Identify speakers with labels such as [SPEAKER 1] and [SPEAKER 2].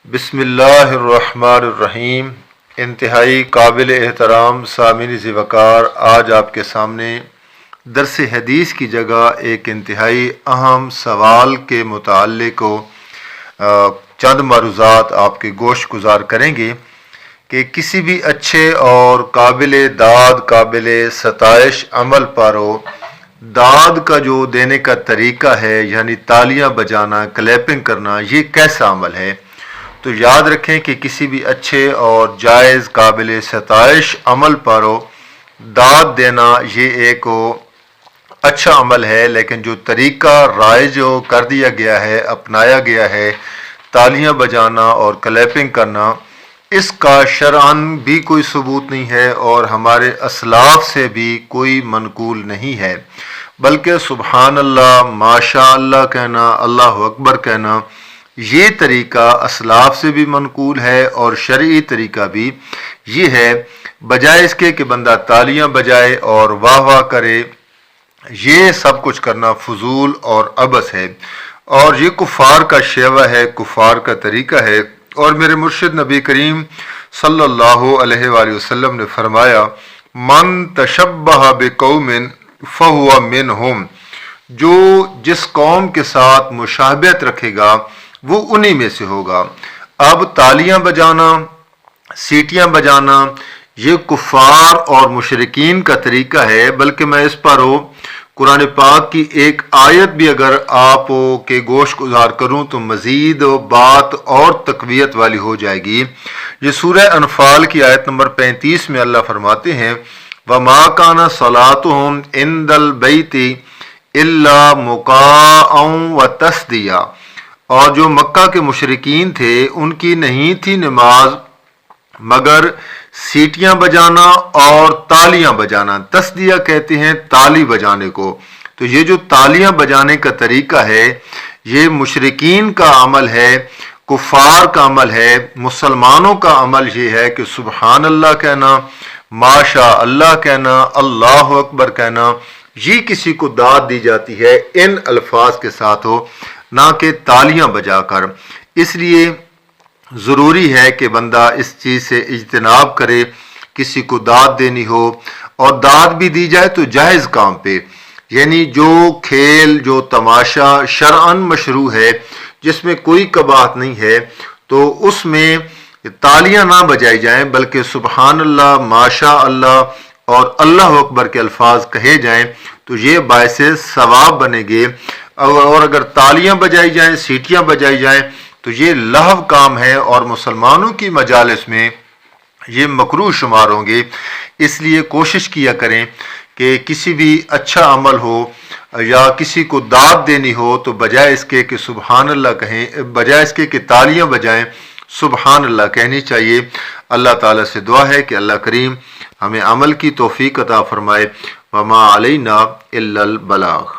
[SPEAKER 1] बिस्मिल्लाहिर्रहमानिर्रहीम। इंतहाई काबिल एहतराम सामिन ज़िवकार, आज आपके सामने दरस हदीस की जगह एक इंतहाई अहम सवाल के मुताल्लिक़ चंद मरुज़ात आपके गोश गुजार करेंगे कि किसी भी अच्छे और काबिल दाद काबिल सताइश अमल पर दाद का जो देने का तरीका है, यानी तालियां बजाना, क्लैपिंग करना, ये कैसा अमल है। तो याद रखें कि किसी भी अच्छे और जायज़ काबिल सताइश अमल पर दाद देना ये एक अच्छा अमल है, लेकिन जो तरीका राइज कर दिया गया है, अपनाया गया है, तालियां बजाना और क्लैपिंग करना, इसका शरअन भी कोई सबूत नहीं है और हमारे असलाफ से भी कोई मनकूल नहीं है। बल्कि सुबहान अल्लाह, माशा अल्लाह कहना, अल्लाह अकबर कहना, ये तरीका असलाफ से भी मनकूल है और शरई तरीका भी ये है। बजाय इसके कि बंदा तालियां बजाए और वाह वाह करे, ये सब कुछ करना फजूल और अबस है और ये कुफ़ार का शेवा है, कुफ़ार का तरीका है। और मेरे मुर्शिद नबी करीम सल्लल्लाहु अलैहि वसल्लम ने फरमाया, मन तशब्बह बिकौमिन फहुवा मिनहुम, जो जिस कौम के साथ मुशाबहत रखेगा वो उन्हीं में से होगा। अब तालियां बजाना, सीटियां बजाना, ये कुफ़ार और मुशरिकीन का तरीका है। बल्कि मैं इस पर कुरान पाक की एक आयत भी अगर आप के गोश गुजार करूं तो मज़ीद बात और तक़वियत वाली हो जाएगी। ये सूरह अनफाल की आयत नंबर 35 में अल्लाह फरमाते हैं, वमा काना सलातुहुम इंदल बैति इल्ला मुकाअन व तस्दिया, और जो मक्का के मुशरिकीन थे उनकी नहीं थी नमाज मगर सीटियां बजाना और तालियां बजाना। तस्दिया कहते हैं ताली बजाने को। तो ये जो तालियां बजाने का तरीका है ये मुशरिकीन का अमल है, कुफ़ार का अमल है। मुसलमानों का अमल ये है कि सुबहान अल्लाह कहना, माशा अल्लाह कहना, अल्लाह अकबर कहना, ये किसी को दाद दी जाती है इन अल्फाज के साथ ना कि तालियां बजाकर। इसलिए ज़रूरी है कि बंदा इस चीज़ से इज्तनाब करे। किसी को दाद देनी हो और दाद भी दी जाए तो जायज़ काम पे, यानी जो खेल, जो तमाशा शरअन मशरू है, जिसमें कोई कबाहत नहीं है, तो उसमें तालियां ना बजाई जाएं, बल्कि सुबहान अल्लाह, माशा अल्लाह और अल्लाह अकबर के अल्फाज कहे जाएं। तो ये बायसे सवाब बनेंगे। और अगर तालियां बजाई जाएं, सीटियां बजाई जाएं, तो ये लहव काम है और मुसलमानों की मजालिस में ये मकरूह शुमार होंगे। इसलिए कोशिश किया करें कि किसी भी अच्छा अमल हो या किसी को दाद देनी हो तो बजाय इसके कि सुबहान अल्लाह कहें, बजाय इसके कि तालियां बजाएं, सुबहान अल्लाह कहनी चाहिए। अल्लाह ताला से दुआ है कि अल्लाह करीम हमें अमल की तौफीक अता फरमाए। वमा अलैना इल्लल बलाग।